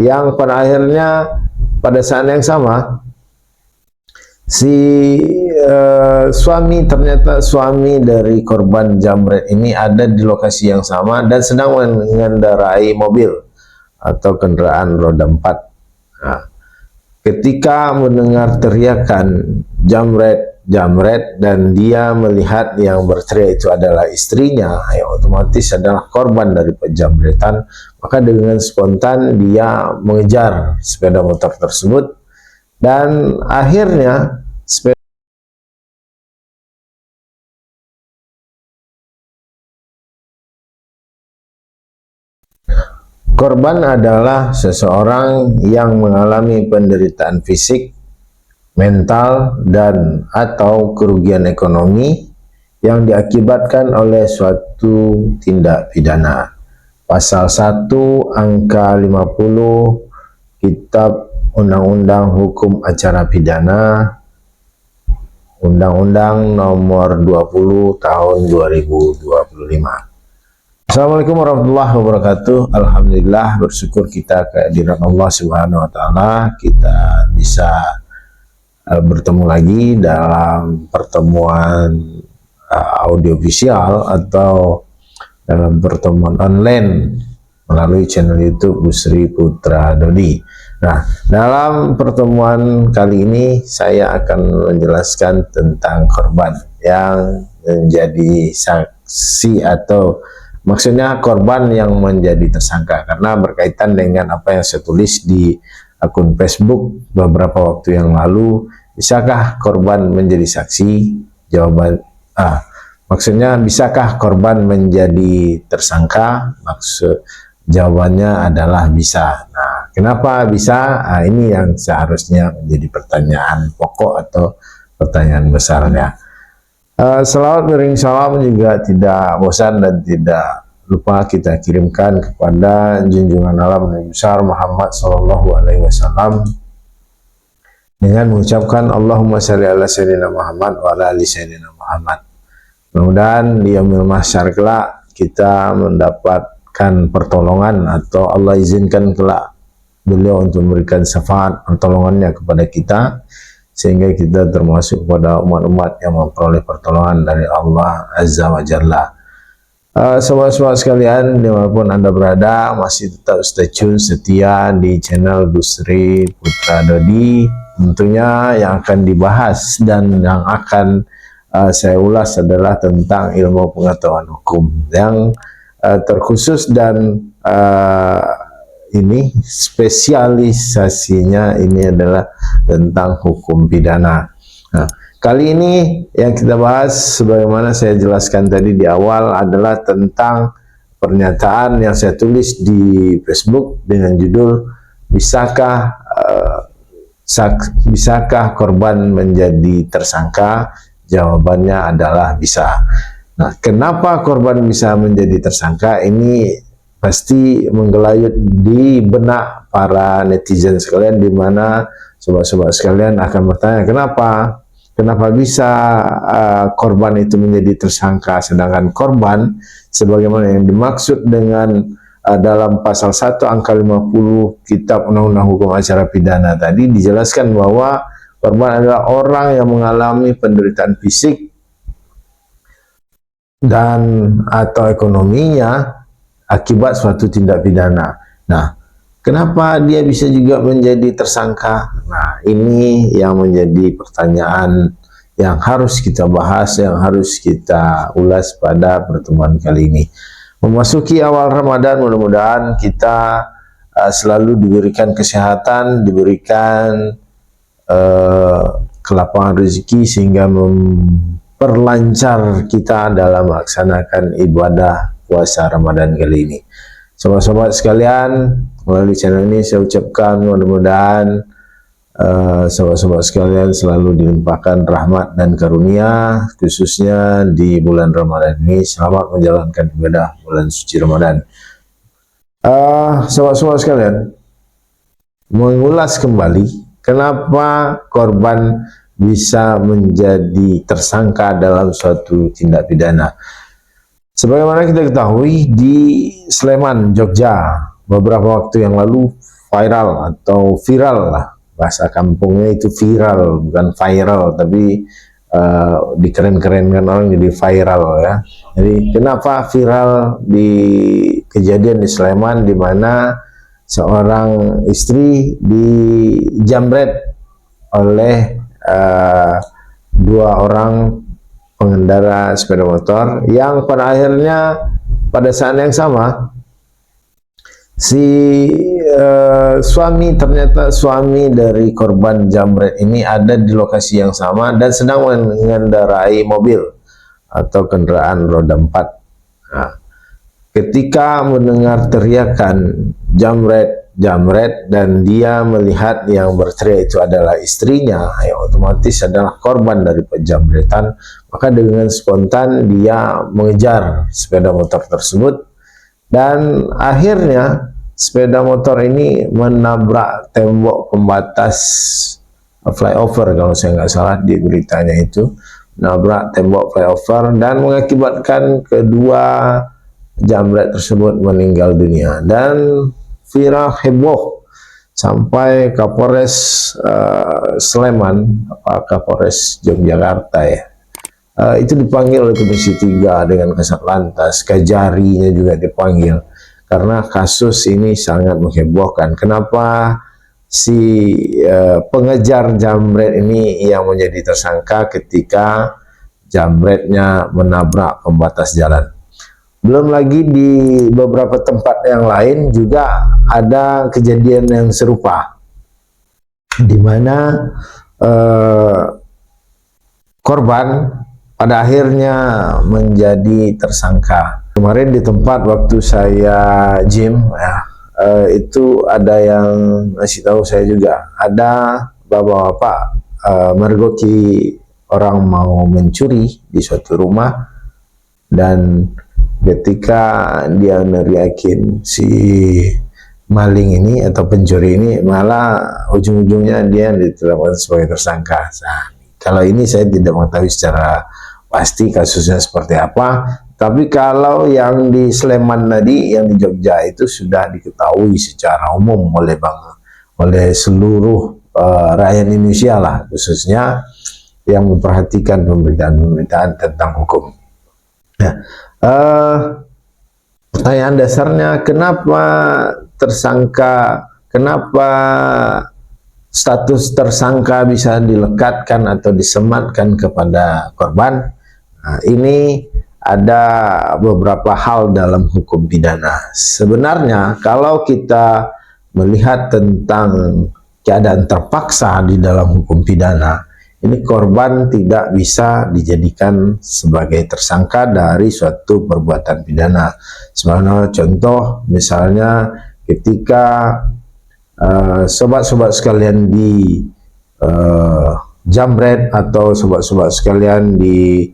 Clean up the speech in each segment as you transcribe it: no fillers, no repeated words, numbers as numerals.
yang pada akhirnya pada saat yang sama si ternyata suami dari korban jambret ini ada di lokasi yang sama dan sedang mengendarai mobil atau kendaraan roda 4. Nah, ketika mendengar teriakan jamret dan dia melihat yang berteriak itu adalah istrinya, yang otomatis adalah korban dari penjamretan, maka dengan spontan dia mengejar sepeda motor tersebut dan akhirnya korban adalah seseorang yang mengalami penderitaan fisik, mental, dan atau kerugian ekonomi yang diakibatkan oleh suatu tindak pidana. Pasal 1 angka 50 Kitab Undang-Undang Hukum Acara Pidana, Undang-Undang Nomor 20 Tahun 2025. Assalamualaikum warahmatullahi wabarakatuh. Alhamdulillah, bersyukur kita kehadiran Allah Subhanahu wa taala, kita bisa bertemu lagi dalam pertemuan audiovisual atau dalam pertemuan online melalui channel YouTube Busri Putra Dodi. Nah, dalam pertemuan kali ini saya akan menjelaskan tentang korban yang menjadi saksi atau maksudnya korban yang menjadi tersangka, karena berkaitan dengan apa yang saya tulis di akun Facebook beberapa waktu yang lalu. Bisakah korban menjadi saksi? Maksudnya bisakah korban menjadi tersangka? Jawabannya adalah bisa. Nah, kenapa bisa? Ini yang seharusnya menjadi pertanyaan pokok atau pertanyaan besarnya. Selawat beriring salam juga tidak bosan dan tidak lupa kita kirimkan kepada junjungan alam Nabi besar Muhammad SAW dengan mengucapkan Allahumma shalli ala sayyidina Muhammad wa ala ali sayyidina Muhammad. Mudah-mudahan di yaumil mahsyar kelak kita mendapatkan pertolongan atau Allah izinkan kelak beliau untuk memberikan syafaat pertolongannya kepada kita, sehingga kita termasuk pada umat-umat yang memperoleh pertolongan dari Allah Azza wa Jalla. Sobat-sobat sekalian, dimanapun Anda berada, masih tetap stay tune setia di channel Busri Putra Dodi. Tentunya yang akan dibahas dan yang akan saya ulas adalah tentang ilmu pengetahuan hukum yang terkhusus dan ini spesialisasinya ini adalah tentang hukum pidana. Nah, kali ini yang kita bahas sebagaimana saya jelaskan tadi di awal adalah tentang pernyataan yang saya tulis di Facebook dengan judul bisakah korban menjadi tersangka? Jawabannya adalah bisa. Nah, kenapa korban bisa menjadi tersangka? Ini pasti menggelayut di benak para netizen sekalian, di mana sobat-sobat sekalian akan bertanya, kenapa bisa korban itu menjadi tersangka, sedangkan korban sebagaimana yang dimaksud dengan dalam pasal 1 angka 50 Kitab Undang-Undang Hukum Acara Pidana tadi dijelaskan bahwa korban adalah orang yang mengalami penderitaan fisik dan atau ekonominya akibat suatu tindak pidana. Nah, kenapa dia bisa juga menjadi tersangka? Nah, ini yang menjadi pertanyaan yang harus kita bahas, yang harus kita ulas pada pertemuan kali ini. Memasuki awal Ramadan, mudah-mudahan kita selalu diberikan kesehatan, diberikan kelapangan rezeki, sehingga memperlancar kita dalam melaksanakan ibadah puasa Ramadan kali ini. Sobat-sobat sekalian, melalui channel ini saya ucapkan mudah-mudahan sobat-sobat sekalian selalu dilimpahkan rahmat dan karunia, khususnya di bulan Ramadan ini. Selamat menjalankan ibadah bulan suci Ramadan. Sobat-sobat sekalian, mengulas kembali kenapa korban bisa menjadi tersangka dalam suatu tindak pidana. Sebagaimana kita ketahui, di Sleman, Jogja, beberapa waktu yang lalu viral atau viral lah, bahasa kampungnya itu viral, bukan viral, tapi dikeren-kerenkan orang jadi viral ya. Jadi kenapa viral di kejadian di Sleman di mana seorang istri dijamret oleh dua orang pengendara sepeda motor yang pada akhirnya pada saat yang sama si ternyata suami dari korban jamret ini ada di lokasi yang sama dan sedang mengendarai mobil atau kendaraan roda 4. Nah, ketika mendengar teriakan jamret, jamret, dan dia melihat yang berteriak itu adalah istrinya, yang otomatis adalah korban dari penjamretan, maka dengan spontan dia mengejar sepeda motor tersebut dan akhirnya sepeda motor ini menabrak tembok pembatas flyover, kalau saya nggak salah di beritanya itu, menabrak tembok flyover dan mengakibatkan kedua jamret tersebut meninggal dunia dan viral heboh sampai Kapolres Sleman, Kapolres Yogyakarta ya, itu dipanggil oleh Komisi 3 dengan Kasat Lantas, Kajarinya juga dipanggil karena kasus ini sangat menghebohkan. Kenapa si pengejar jamret ini yang menjadi tersangka ketika jamretnya menabrak pembatas jalan? Belum lagi di beberapa tempat yang lain juga ada kejadian yang serupa, di mana korban pada akhirnya menjadi tersangka. Kemarin di tempat waktu saya gym ya, itu ada yang ngasih tahu saya juga, ada bapak-bapak mergoki orang mau mencuri di suatu rumah dan ketika dia neriakin si maling ini atau pencuri ini, malah ujung-ujungnya dia ditetapkan sebagai tersangka. Nah, kalau ini saya tidak mengetahui secara pasti kasusnya seperti apa, tapi kalau yang di Sleman tadi, yang di Jogja itu sudah diketahui secara umum oleh seluruh rakyat Indonesia lah, khususnya yang memperhatikan pemberitaan-pemberitaan tentang hukum. Nah, pertanyaan dasarnya, kenapa status tersangka bisa dilekatkan atau disematkan kepada korban? Nah, ini ada beberapa hal dalam hukum pidana. Sebenarnya kalau kita melihat tentang keadaan terpaksa di dalam hukum pidana, ini korban tidak bisa dijadikan sebagai tersangka dari suatu perbuatan pidana. Sebenarnya contoh misalnya ketika sobat-sobat sekalian di jamret atau sobat-sobat sekalian di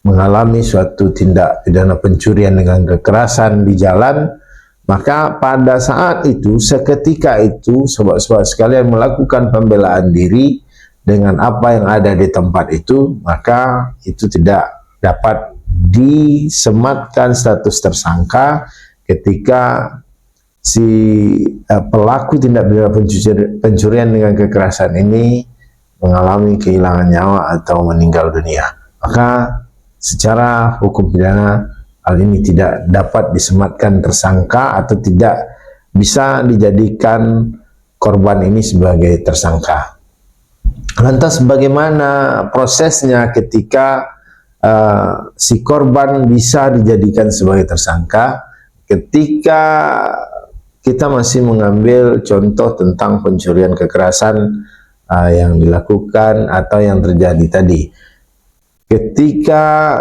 mengalami suatu tindak pidana pencurian dengan kekerasan di jalan, maka pada saat itu, seketika itu, sobat-sobat sekalian melakukan pembelaan diri dengan apa yang ada di tempat itu, maka itu tidak dapat disematkan status tersangka ketika si pelaku tindak pidana pencurian dengan kekerasan ini mengalami kehilangan nyawa atau meninggal dunia. Maka secara hukum pidana hal ini tidak dapat disematkan tersangka atau tidak bisa dijadikan korban ini sebagai tersangka. Lantas bagaimana prosesnya ketika si korban bisa dijadikan sebagai tersangka? Ketika kita masih mengambil contoh tentang pencurian kekerasan yang dilakukan atau yang terjadi tadi. Ketika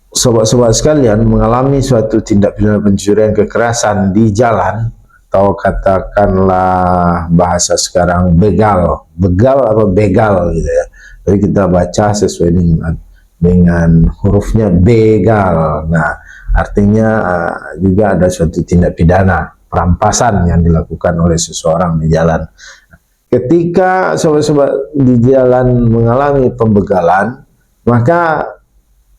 sobat-sobat sekalian mengalami suatu tindak pidana pencurian kekerasan di jalan, atau katakanlah bahasa sekarang begal atau begal gitu ya. Jadi kita baca sesuai dengan hurufnya begal. Nah, artinya juga ada suatu tindak pidana perampasan yang dilakukan oleh seseorang di jalan. Ketika sobat-sobat di jalan mengalami pembegalan, maka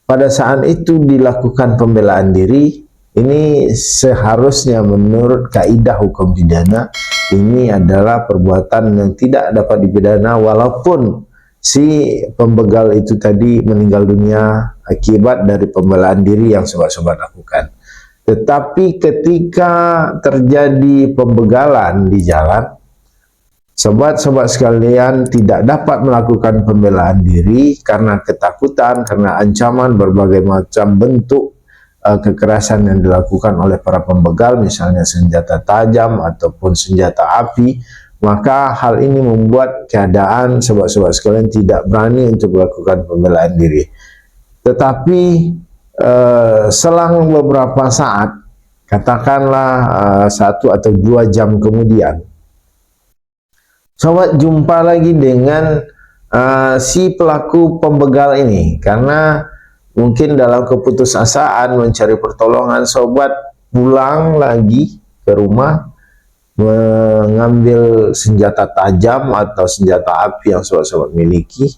pada saat itu dilakukan pembelaan diri, ini seharusnya menurut kaidah hukum pidana ini adalah perbuatan yang tidak dapat dipidana walaupun si pembegal itu tadi meninggal dunia akibat dari pembelaan diri yang sobat-sobat lakukan. Tetapi ketika terjadi pembegalan di jalan, sobat-sobat sekalian tidak dapat melakukan pembelaan diri karena ketakutan, karena ancaman berbagai macam bentuk kekerasan yang dilakukan oleh para pembegal, misalnya senjata tajam ataupun senjata api, maka hal ini membuat keadaan sobat-sobat sekalian tidak berani untuk melakukan pembelaan diri. Tetapi selang beberapa saat, katakanlah 1 atau 2 jam kemudian, sobat jumpa lagi dengan si pelaku pembegal ini, karena mungkin dalam keputusasaan mencari pertolongan, sobat pulang lagi ke rumah mengambil senjata tajam atau senjata api yang sobat-sobat miliki.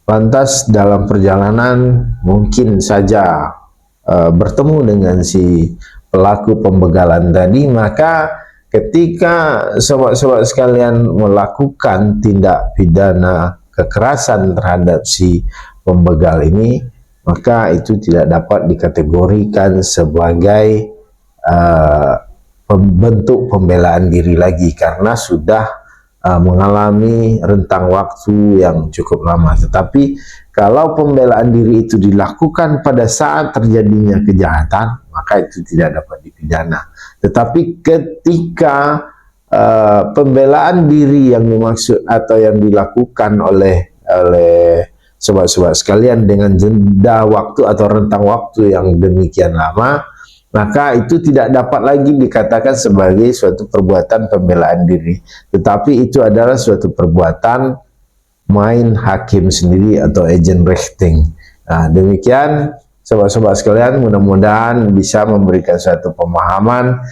Lantas dalam perjalanan mungkin saja bertemu dengan si pelaku pembegalan tadi, maka ketika sobat-sobat sekalian melakukan tindak pidana kekerasan terhadap si pembegal ini, maka itu tidak dapat dikategorikan sebagai bentuk pembelaan diri lagi karena sudah mengalami rentang waktu yang cukup lama. Tetapi kalau pembelaan diri itu dilakukan pada saat terjadinya kejahatan, maka itu tidak dapat dipidana. Tetapi ketika pembelaan diri yang dimaksud atau yang dilakukan oleh sobat-sobat sekalian dengan jeda waktu atau rentang waktu yang demikian lama, maka itu tidak dapat lagi dikatakan sebagai suatu perbuatan pembelaan diri, tetapi itu adalah suatu perbuatan main hakim sendiri atau Eigenrechtting. Nah, demikian sobat-sobat sekalian, mudah-mudahan bisa memberikan suatu pemahaman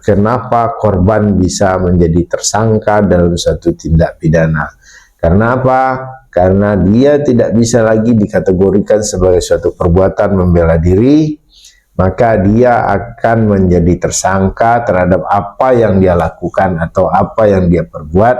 kenapa korban bisa menjadi tersangka dalam suatu tindak pidana. Karena apa? Karena dia tidak bisa lagi dikategorikan sebagai suatu perbuatan membela diri, maka dia akan menjadi tersangka terhadap apa yang dia lakukan atau apa yang dia perbuat,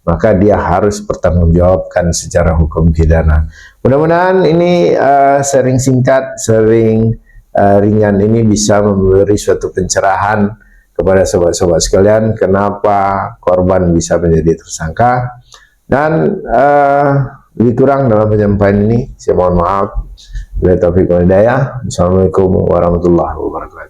maka dia harus bertanggungjawabkan secara hukum pidana. Mudah-mudahan ini sharing singkat, sharing ringan ini bisa memberi suatu pencerahan kepada sobat-sobat sekalian kenapa korban bisa menjadi tersangka. Dan lebih kurang dalam penyampaian ini saya mohon maaf. Wabillahi taufiq wal hidayah. Assalamualaikum warahmatullahi wabarakatuh.